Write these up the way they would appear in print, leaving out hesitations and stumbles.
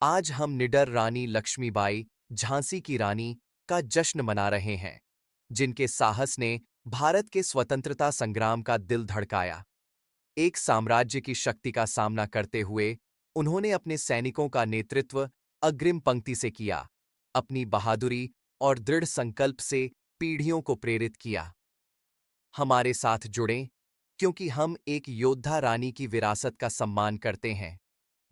आज हम निडर रानी लक्ष्मीबाई, झांसी की रानी का जश्न मना रहे हैं, जिनके साहस ने भारत के स्वतंत्रता संग्राम का दिल धड़काया। एक साम्राज्य की शक्ति का सामना करते हुए उन्होंने अपने सैनिकों का नेतृत्व अग्रिम पंक्ति से किया, अपनी बहादुरी और दृढ़ संकल्प से पीढ़ियों को प्रेरित किया। हमारे साथ जुड़ें, क्योंकि हम एक योद्धा रानी की विरासत का सम्मान करते हैं,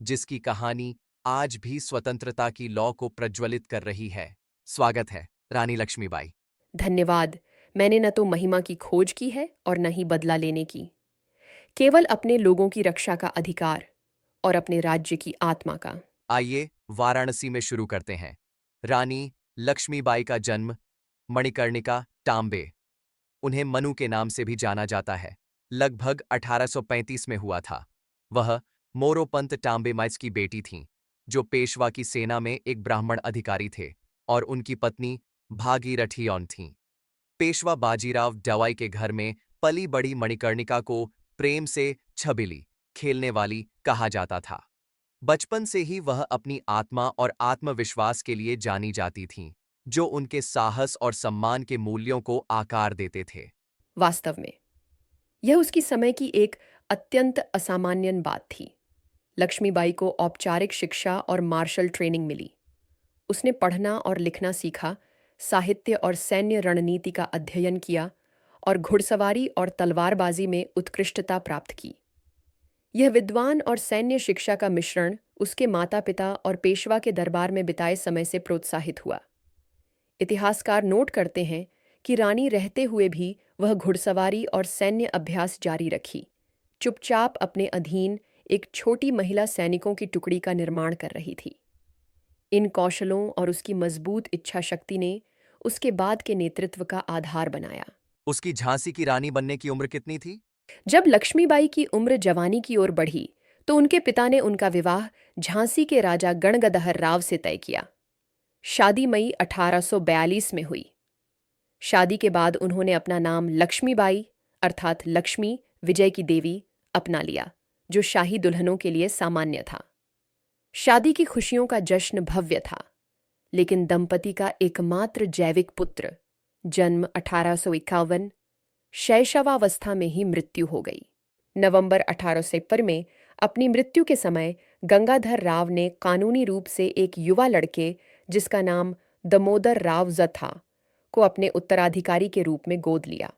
जिसकी कहानी आज भी स्वतंत्रता की लौ को प्रज्वलित कर रही है। स्वागत है, रानी लक्ष्मीबाई। धन्यवाद। मैंने न तो महिमा की खोज की है और न ही बदला लेने की, केवल अपने लोगों की रक्षा का अधिकार और अपने राज्य की आत्मा का। आइए वाराणसी में शुरू करते हैं। रानी लक्ष्मीबाई का जन्म मणिकर्णिका टांबे, उन्हें मनु के नाम से भी जाना जाता है, लगभग 1835 में हुआ था। वह मोरोपंत टांबे माइस की बेटी थीं, जो पेशवा की सेना में एक ब्राह्मण अधिकारी थे, और उनकी पत्नी भागीरथी औन थीं। पेशवा बाजीराव दवाई के घर में पली बड़ी मणिकर्णिका को प्रेम से छबिली, खेलने वाली कहा जाता था। बचपन से ही वह अपनी आत्मा और आत्मविश्वास के लिए जानी जाती थीं, जो उनके साहस और सम्मान के मूल्यों को आकार देते थे। वास्तव में यह उसकी समय की एक अत्यंत असामान्य बात थी। लक्ष्मीबाई को औपचारिक शिक्षा और मार्शल ट्रेनिंग मिली। उसने पढ़ना और लिखना सीखा, साहित्य और सैन्य रणनीति का अध्ययन किया और घुड़सवारी और तलवारबाजी में उत्कृष्टता प्राप्त की। यह विद्वान और सैन्य शिक्षा का मिश्रण उसके माता-पिता और पेशवा के दरबार में बिताए समय से प्रोत्साहित हुआ। इतिहासकार नोट करते हैं कि रानी रहते हुए भी वह घुड़सवारी और सैन्य अभ्यास जारी रखी, चुपचाप अपने अधीन एक छोटी महिला सैनिकों की टुकड़ी का निर्माण कर रही थी। इन कौशलों और उसकी मजबूत इच्छा शक्ति ने उसके बाद के नेतृत्व का आधार बनाया। उसकी झांसी की रानी बनने की उम्र कितनी थी? जब लक्ष्मीबाई की उम्र जवानी की ओर बढ़ी, तो उनके पिता ने उनका विवाह झांसी के राजा गणगदहर राव से तय किया। शादी मई 1842 में हुई। शादी के बाद उन्होंने अपना नाम लक्ष्मीबाई अर्थात लक्ष्मी विजय की देवी अपना लिया, जो शाही दुल्हनों के लिए सामान्य था। शादी की खुशियों का जश्न भव्य था, लेकिन दंपति का एकमात्र जैविक पुत्र, जन्म 1851, शैशवावस्था में ही मृत्यु हो गई। नवंबर 1853 में अपनी मृत्यु के समय गंगाधर राव ने कानूनी रूप से एक युवा लड़के, जिसका नाम दमोदर राव था, को अपने उत्तराधिकारी के रूप में गोद लिया।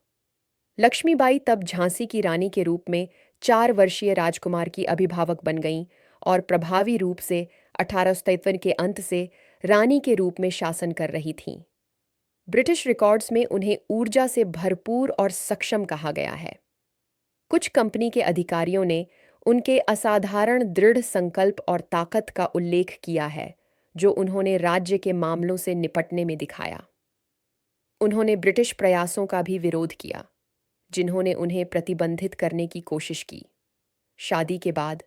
लक्ष्मीबाई तब झांसी की रानी के रूप में 4 वर्षीय राजकुमार की अभिभावक बन गईं और प्रभावी रूप से 1853 के अंत से रानी के रूप में शासन कर रही थीं। ब्रिटिश रिकॉर्ड्स में उन्हें ऊर्जा से भरपूर और सक्षम कहा गया है। कुछ कंपनी के अधिकारियों ने उनके असाधारण दृढ़ संकल्प और ताकत का उल्लेख किया है, जो उन्होंने राज्य के मामलों से निपटने में दिखाया। उन्होंने ब्रिटिश प्रयासों का भी विरोध किया, जिन्होंने उन्हें प्रतिबंधित करने की कोशिश की। शादी के बाद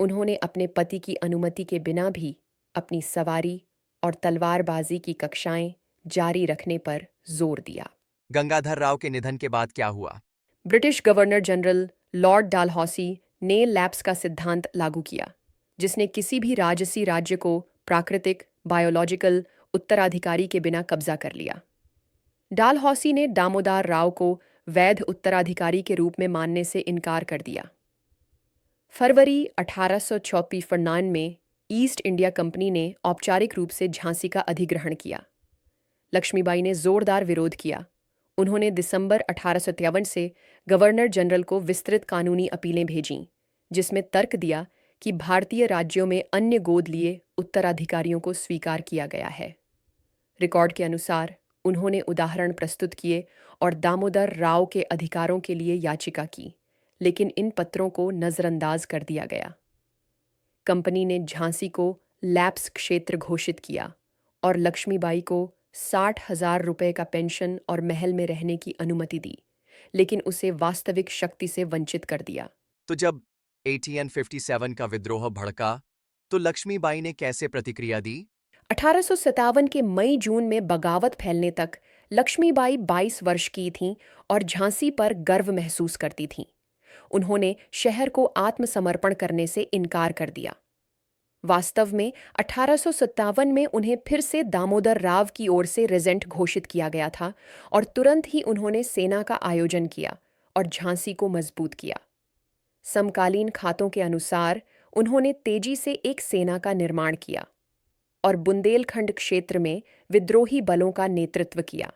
उन्होंने अपने पति की अनुमति के बिना भी अपनी सवारी और तलवारबाजी की कक्षाएं जारी रखने पर जोर दिया। गंगाधर राव के निधन के बाद क्या हुआ? ब्रिटिश गवर्नर जनरल लॉर्ड डालहौसी ने लैप्स का सिद्धांत लागू किया, जिसने किसी भी राजसी राज्य को प्राकृतिक बायोलॉजिकल उत्तराधिकारी के बिना कब्जा कर लिया। डालहौसी ने दामोदर राव को वैध उत्तराधिकारी के रूप में मानने से इनकार कर दिया। फरवरी 1854 में ईस्ट इंडिया कंपनी ने औपचारिक रूप से झांसी का अधिग्रहण किया। लक्ष्मीबाई ने जोरदार विरोध किया। उन्होंने दिसंबर 1853 से गवर्नर जनरल को विस्तृत कानूनी अपीलें भेजीं, जिसमें तर्क दिया कि भारतीय राज्यों में अन्य गोद लिए उत्तराधिकारियों को स्वीकार किया गया है। रिकॉर्ड के अनुसार उन्होंने उदाहरण प्रस्तुत किए और दामोदर राव के अधिकारों के लिए याचिका की, लेकिन इन पत्रों को नज़रअंदाज कर दिया गया। कंपनी ने झांसी को लैप्स क्षेत्र घोषित किया और लक्ष्मीबाई को 60,000 रुपए का पेंशन और महल में रहने की अनुमति दी, लेकिन उसे वास्तविक शक्ति से वंचित कर दिया। तो जब 1857 का विद्रोह भड़का, तो लक्ष्मीबाई ने कैसे प्रतिक्रिया दी? 1857 के मई जून में बगावत फैलने तक लक्ष्मीबाई 22 वर्ष की थीं और झांसी पर गर्व महसूस करती थीं। उन्होंने शहर को आत्मसमर्पण करने से इनकार कर दिया। वास्तव में 1857 में उन्हें फिर से दामोदर राव की ओर से रेजेंट घोषित किया गया था और तुरंत ही उन्होंने सेना का आयोजन किया और झांसी को मजबूत किया। समकालीन खातों के अनुसार उन्होंने तेजी से एक सेना का निर्माण किया और बुंदेलखंड क्षेत्र में विद्रोही बलों का नेतृत्व किया।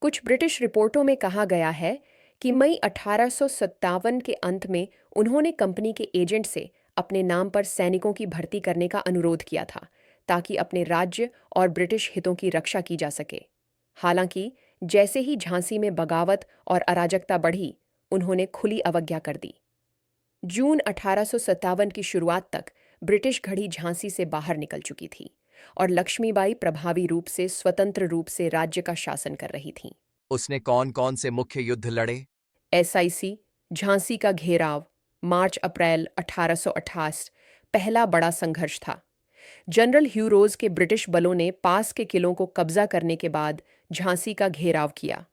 कुछ ब्रिटिश रिपोर्टों में कहा गया है कि मई 1857 के अंत में उन्होंने कंपनी के एजेंट से अपने नाम पर सैनिकों की भर्ती करने का अनुरोध किया था ताकि अपने राज्य और ब्रिटिश हितों की रक्षा की जा सके। हालांकि जैसे ही झांसी में बगावत और अराजकता बढ़ी, उन्होंने खुली अवज्ञा कर दी। जून 1857 की शुरुआत तक ब्रिटिश घड़ी झांसी से बाहर निकल चुकी थी और लक्ष्मीबाई प्रभावी रूप से स्वतंत्र रूप से राज्य का शासन कर रही थीं। उसने कौन कौन से मुख्य युद्ध लड़े? एसआईसी, झांसी का घेराव, मार्च अप्रैल 1828 पहला बड़ा संघर्ष था। जनरल ह्यू रोज के ब्रिटिश बलों ने पास के किलों को कब्जा करने के बाद झांसी का घेराव किया।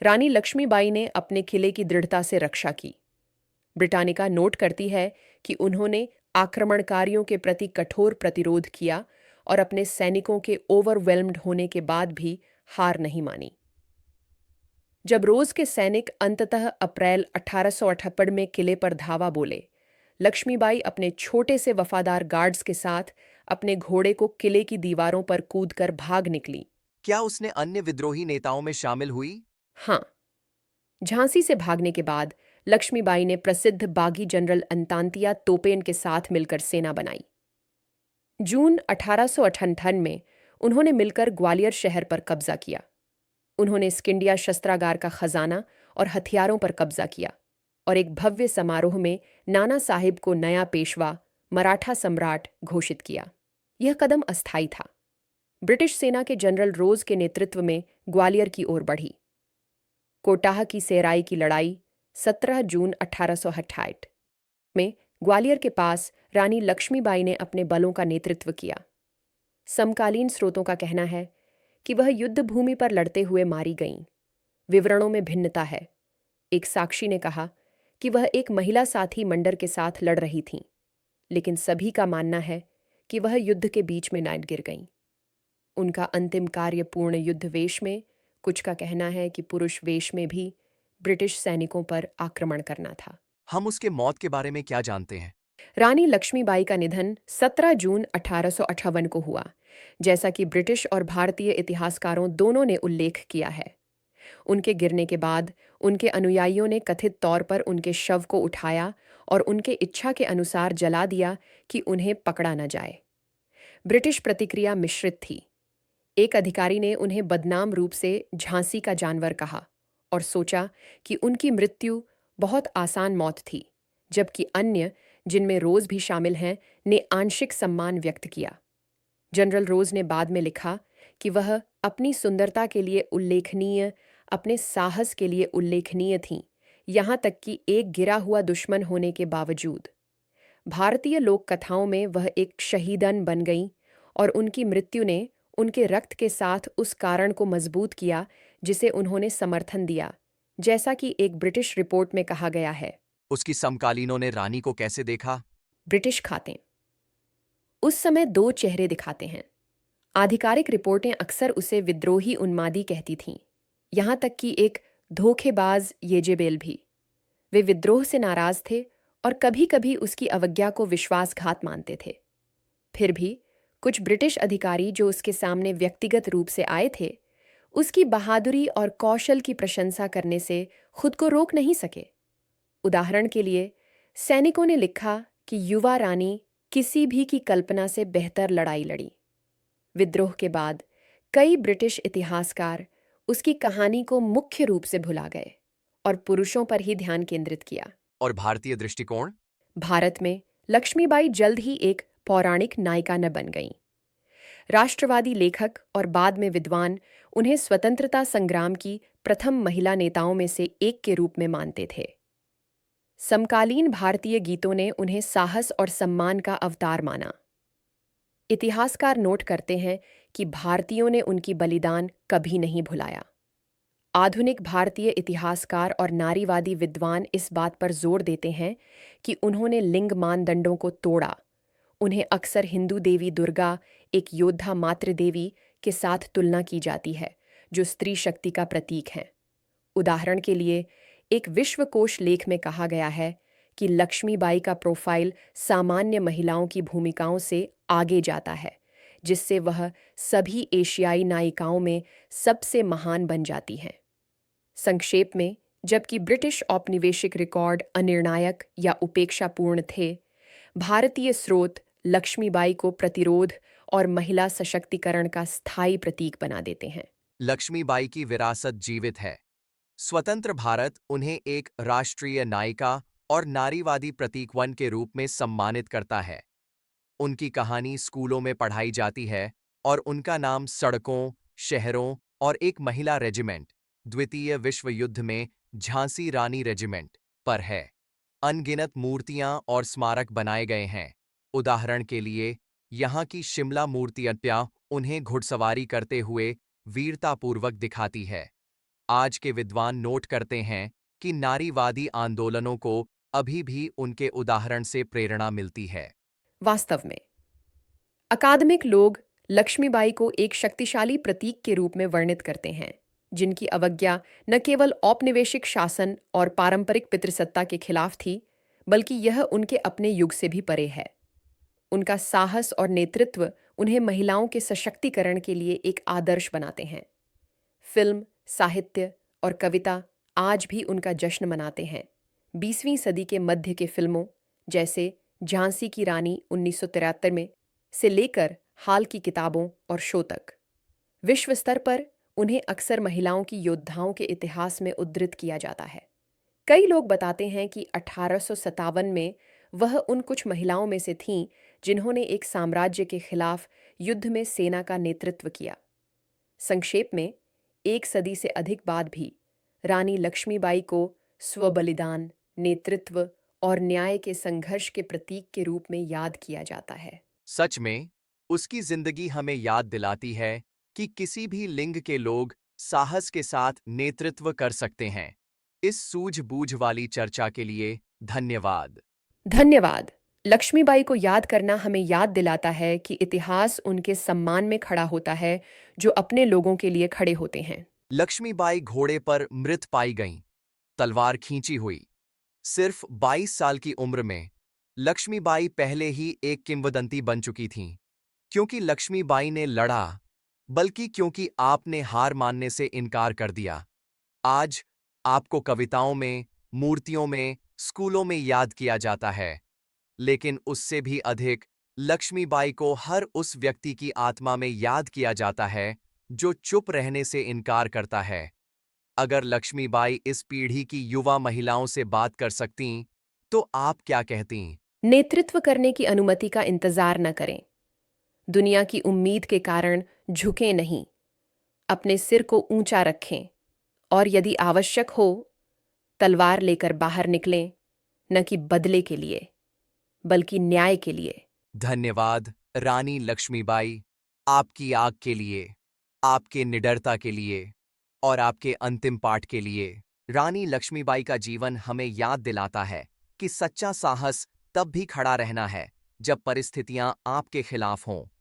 रानी लक्ष्मीबाई ने अपने किले की दृढ़ता से रक्षा की। ब्रिटानिका नोट करती है कि उन्होंने आक्रमणकारियों के प्रति कठोर प्रतिरोध किया और अपने सैनिकों के ओवरवेल्म्ड होने के बाद भी हार नहीं मानी। जब रोज के सैनिक अंततः अप्रैल 1858 में किले पर धावा बोले, लक्ष्मीबाई अपने छोटे से वफादार गार्ड्स के साथ अपने घोड़े को किले की दीवारों पर कूदकर भाग निकली। क्या उसने अन्य विद्रोही नेताओं में शामिल हुई? हाँ, झांसी से भागने के बाद लक्ष्मीबाई ने प्रसिद्ध बागी जनरल अंतांतिया तोपेन के साथ मिलकर सेना बनाई। जून 1858 में उन्होंने मिलकर ग्वालियर शहर पर कब्जा किया। उन्होंने स्किंडिया शस्त्रागार का खजाना और हथियारों पर कब्जा किया और एक भव्य समारोह में नाना साहिब को नया पेशवा, मराठा सम्राट घोषित किया। यह कदम अस्थायी था। ब्रिटिश सेना के जनरल रोज के नेतृत्व में ग्वालियर की ओर बढ़ी। कोटाह की सेराई की लड़ाई 17 जून 1868 में ग्वालियर के पास रानी लक्ष्मीबाई ने अपने बलों का नेतृत्व किया। समकालीन स्रोतों का कहना है कि वह युद्ध भूमि पर लड़ते हुए मारी गईं। विवरणों में भिन्नता है। एक साक्षी ने कहा कि वह एक महिला साथी मंडर के साथ लड़ रही थीं, लेकिन सभी का मानना है कि वह युद्ध के बीच में नाइट गिर गईं। उनका अंतिम कार्य पूर्ण युद्ध वेश में, कुछ का कहना है कि पुरुष वेश में भी ब्रिटिश सैनिकों पर आक्रमण करना था। हम उसके मौत के बारे में क्या जानते हैं? रानी लक्ष्मीबाई का निधन 17 जून 1858 को हुआ, जैसा कि ब्रिटिश और भारतीय इतिहासकारों दोनों ने उल्लेख किया है। उनके गिरने के बाद उनके अनुयायियों ने कथित तौर पर उनके शव को उठाया और उनके इच्छा के अनुसार जला दिया कि उन्हें पकड़ा न जाए। ब्रिटिश प्रतिक्रिया मिश्रित थी। एक अधिकारी ने उन्हें बदनाम रूप से झांसी का जानवर कहा और सोचा कि उनकी मृत्यु बहुत आसान मौत थी, जबकि अन्य, जिनमें रोज भी शामिल हैं, ने आंशिक सम्मान व्यक्त किया। जनरल रोज ने बाद में लिखा कि वह अपनी सुंदरता के लिए उल्लेखनीय, अपने साहस के लिए उल्लेखनीय थीं, यहाँ तक कि एक गिरा हुआ दुश्मन होने के बावजूद। भारतीय लोक कथाओं में वह एक शहीदन बन गईं और उनकी मृत्यु ने उनके रक्त के साथ उस कारण को मजबूत किया जिसे उन्होंने समर्थन दिया, जैसा कि एक ब्रिटिश रिपोर्ट में कहा गया है। उसकी समकालीनों ने रानी को कैसे देखा? ब्रिटिश खाते उस समय दो चेहरे दिखाते हैं। आधिकारिक रिपोर्टें अक्सर उसे विद्रोही उन्मादी कहती थीं, यहाँ तक कि एक धोखेबाज येजेबेल भी। वे विद्रोह से नाराज थे और कभी-कभी उसकी अवज्ञा को विश्वासघात मानते थे। फिर भी कुछ ब्रिटिश अधिकारी जो उसके सामने व्यक्तिगत रूप से आए थे, उसकी बहादुरी और कौशल की प्रशंसा करने से खुद को रोक नहीं सके। उदाहरण के लिए, सैनिकों ने लिखा कि युवा रानी किसी भी की कल्पना से बेहतर लड़ाई लड़ी। विद्रोह के बाद कई ब्रिटिश इतिहासकार उसकी कहानी को मुख्य रूप से भुला गए और पुरुषों पर ही ध्यान केंद्रित किया। और भारतीय दृष्टिकोण? भारत में लक्ष्मीबाई जल्द ही एक पौराणिक नायिका न बन गईं। राष्ट्रवादी लेखक और बाद में विद्वान उन्हें स्वतंत्रता संग्राम की प्रथम महिला नेताओं में से एक के रूप में मानते थे। समकालीन भारतीय गीतों ने उन्हें साहस और सम्मान का अवतार माना। इतिहासकार नोट करते हैं कि भारतीयों ने उनकी बलिदान कभी नहीं भुलाया। आधुनिक भारतीय इतिहासकार और नारीवादी विद्वान इस बात पर जोर देते हैं कि उन्होंने लिंग मानदंडों को तोड़ा, उन्हें अक्सर हिंदू देवी दुर्गा, एक योद्धा मातृ देवी, के साथ तुलना की जाती है, जो स्त्री शक्ति का प्रतीक है। उदाहरण के लिए, एक विश्वकोश लेख में कहा गया है कि लक्ष्मीबाई का प्रोफाइल सामान्य महिलाओं की भूमिकाओं से आगे जाता है, जिससे वह सभी एशियाई नायिकाओं में सबसे महान बन जाती हैं। संक्षेप में, जबकि ब्रिटिश औपनिवेशिक रिकॉर्ड अनिर्णायक या उपेक्षापूर्ण थे, भारतीय स्रोत लक्ष्मीबाई को प्रतिरोध और महिला सशक्तिकरण का स्थायी प्रतीक बना देते हैं। लक्ष्मीबाई की विरासत जीवित है। स्वतंत्र भारत उन्हें एक राष्ट्रीय नायिका और नारीवादी प्रतीकवन के रूप में सम्मानित करता है। उनकी कहानी स्कूलों में पढ़ाई जाती है और उनका नाम सड़कों, शहरों और एक महिला रेजिमेंट, द्वितीय विश्व युद्ध में झांसी रानी रेजिमेंट, पर है। अनगिनत मूर्तियां और स्मारक बनाए गए हैं। उदाहरण के लिए, यहाँ की शिमला मूर्तियां उन्हें घुड़सवारी करते हुए वीरतापूर्वक दिखाती है। आज के विद्वान नोट करते हैं कि नारीवादी आंदोलनों को अभी भी उनके उदाहरण से प्रेरणा मिलती है। वास्तव में, अकादमिक लोग लक्ष्मीबाई को एक शक्तिशाली प्रतीक के रूप में वर्णित करते हैं, जिनकी अवज्ञा न केवल औपनिवेशिक शासन और पारंपरिक पितृसत्ता के खिलाफ थी, बल्कि यह उनके अपने युग से भी परे है। उनका साहस और नेतृत्व उन्हें महिलाओं के सशक्तिकरण के लिए एक आदर्श बनाते हैं। फिल्म, साहित्य और कविता आज भी उनका जश्न मनाते हैं। 20वीं सदी के मध्य के फिल्मों, जैसे झांसी की रानी 1973 में, से लेकर हाल की किताबों और शो तक, विश्व स्तर पर उन्हें अक्सर महिलाओं की योद्धाओं के इतिहास में उद्धृत किया जाता है। कई लोग बताते हैं कि 1857 में वह उन कुछ महिलाओं में से थीं जिन्होंने एक साम्राज्य के खिलाफ युद्ध में सेना का नेतृत्व किया। संक्षेप में, एक सदी से अधिक बाद भी रानी लक्ष्मीबाई को स्वबलिदान, नेतृत्व और न्याय के संघर्ष के प्रतीक के रूप में याद किया जाता है। सच में, उसकी जिंदगी हमें याद दिलाती है कि किसी भी लिंग के लोग साहस के साथ नेतृत्व कर सकते हैं। इस सूझबूझ वाली चर्चा के लिए धन्यवाद। धन्यवाद। लक्ष्मीबाई को याद करना हमें याद दिलाता है कि इतिहास उनके सम्मान में खड़ा होता है, जो अपने लोगों के लिए खड़े होते हैं। लक्ष्मीबाई घोड़े पर मृत पाई गईं, तलवार खींची हुई। सिर्फ 22 साल की उम्र में लक्ष्मीबाई पहले ही एक किंवदंती बन चुकी थीं। क्योंकि लक्ष्मीबाई ने लड़ा, बल्कि क्योंकि आपने हार मानने से इनकार कर दिया। आज आपको कविताओं में, मूर्तियों में, स्कूलों में याद किया जाता है, लेकिन उससे भी अधिक लक्ष्मीबाई को हर उस व्यक्ति की आत्मा में याद किया जाता है जो चुप रहने से इनकार करता है। अगर लक्ष्मीबाई इस पीढ़ी की युवा महिलाओं से बात कर सकतीं, तो आप क्या कहतीं? नेतृत्व करने की अनुमति का इंतजार न करें। दुनिया की उम्मीद के कारण झुकें नहीं। अपने सिर को ऊंचा रखें और यदि आवश्यक हो, तलवार लेकर बाहर निकलें, न कि बदले के लिए, बल्कि न्याय के लिए। धन्यवाद रानी लक्ष्मीबाई, आपकी आग के लिए, आपके निडरता के लिए और आपके अंतिम पाठ के लिए। रानी लक्ष्मीबाई का जीवन हमें याद दिलाता है कि सच्चा साहस तब भी खड़ा रहना है जब परिस्थितियां आपके खिलाफ हों।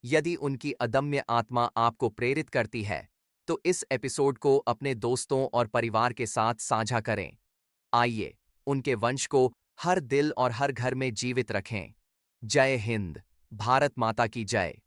यदि उनकी अदम्य आत्मा आपको प्रेरित करती है, तो इस एपिसोड को अपने दोस्तों और परिवार के साथ साझा करें। आइए उनके वंश को हर दिल और हर घर में जीवित रखें। जय हिंद, भारत माता की जय।